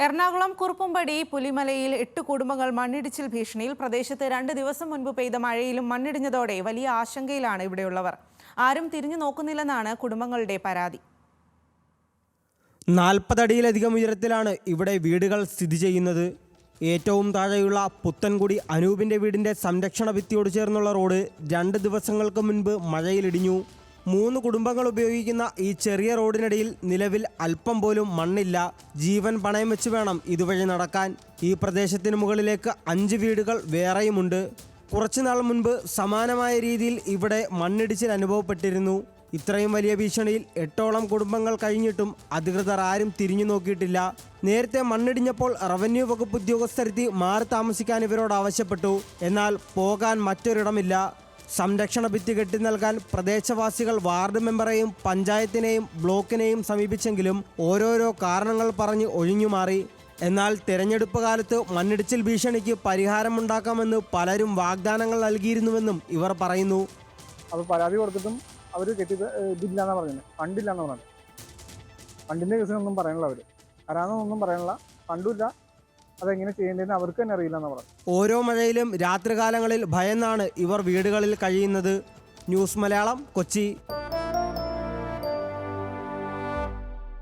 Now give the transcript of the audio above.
എറണാകുളം കുറുപ്പുംപടി പുലിമലയിൽ 8 കുടുംബങ്ങൾ മണ്ണിടിച്ചിൽ ഭീഷണിയിൽ. പ്രദേശത്ത് 2 ദിവസം മുൻപ് പെയ്ത മഴയിലും മണ്ണിടിഞ്ഞതോടെ വലിയ ആശങ്കയിലാണ് ഇവിടെയുള്ളവർ. ആരും തിരിഞ്ഞു നോക്കുന്നില്ലെന്നാണ് കുടുംബങ്ങളുടെ പരാതി. 40 അടിയിലധികം ഉയരത്തിലാണ് ഇവിടെ വീടുകൾ സ്ഥിതി ചെയ്യുന്നത്. ഏറ്റവും താഴെയുള്ള പുത്തൻകുടി അനൂപിൻ്റെ വീടിൻ്റെ സംരക്ഷണ ഭിത്തിയോട് ചേർന്നുള്ള റോഡ് 2 ദിവസങ്ങൾക്ക് മുൻപ് മഴയിലിടിഞ്ഞു. 3 കുടുംബങ്ങൾ ഉപയോഗിക്കുന്ന ഈ ചെറിയ റോഡിനിടയിൽ നിലവിൽ അല്പം പോലും മണ്ണില്ല. ജീവൻ പണയം വെച്ച് വേണം ഇതുവഴി നടക്കാൻ. ഈ പ്രദേശത്തിന് മുകളിലേക്ക് 5 വീടുകൾ വേറെയുമുണ്ട്. കുറച്ചുനാൾ മുൻപ് സമാനമായ രീതിയിൽ ഇവിടെ മണ്ണിടിച്ചിൽ അനുഭവപ്പെട്ടിരുന്നു. ഇത്രയും വലിയ ഭീഷണിയിൽ 8ഓളം കുടുംബങ്ങൾ കഴിഞ്ഞിട്ടും അധികൃതർ ആരും തിരിഞ്ഞു നോക്കിയിട്ടില്ല. നേരത്തെ മണ്ണിടിഞ്ഞപ്പോൾ റവന്യൂ വകുപ്പ് ഉദ്യോഗസ്ഥരെത്തി മാറി താമസിക്കാൻ ഇവരോട് ആവശ്യപ്പെട്ടു. എന്നാൽ പോകാൻ മറ്റൊരിടമില്ല. സംരക്ഷണ ഭിത്തി കെട്ടി നൽകാൻ പ്രദേശവാസികൾ വാർഡ് മെമ്പറെയും പഞ്ചായത്തിനെയും ബ്ലോക്കിനെയും സമീപിച്ചെങ്കിലും ഓരോരോ കാരണങ്ങൾ പറഞ്ഞ് ഒഴിഞ്ഞുമാറി. എന്നാൽ തിരഞ്ഞെടുപ്പ് കാലത്ത് മണ്ണിടിച്ചിൽ ഭീഷണിക്ക് പരിഹാരമുണ്ടാക്കാമെന്ന് പലരും വാഗ്ദാനങ്ങൾ നൽകിയിരുന്നുവെന്നും ഇവർ പറയുന്നു. അപ്പോൾ പരാതി കൊടുത്തിട്ടും അവർ ഇതില്ലാന്നാണ് പറഞ്ഞത്, ഫണ്ടില്ലാന്ന് പറഞ്ഞത്. ഫണ്ടിൻ്റെ കേസിനൊന്നും പറയണില്ല, അവർ ആരാന്നൊന്നും പറയണില്ല, ഫണ്ടുമില്ല. അതെങ്ങനെ ചെയ്യേണ്ടതെന്ന് അവർക്ക് തന്നെ അറിയില്ലെന്ന് പറഞ്ഞു. ഓരോ മഴയിലും രാത്രികാലങ്ങളിൽ ഭയന്നാണ് ഇവർ വീടുകളിൽ കഴിയുന്നത്. ന്യൂസ് മലയാളം, കൊച്ചി.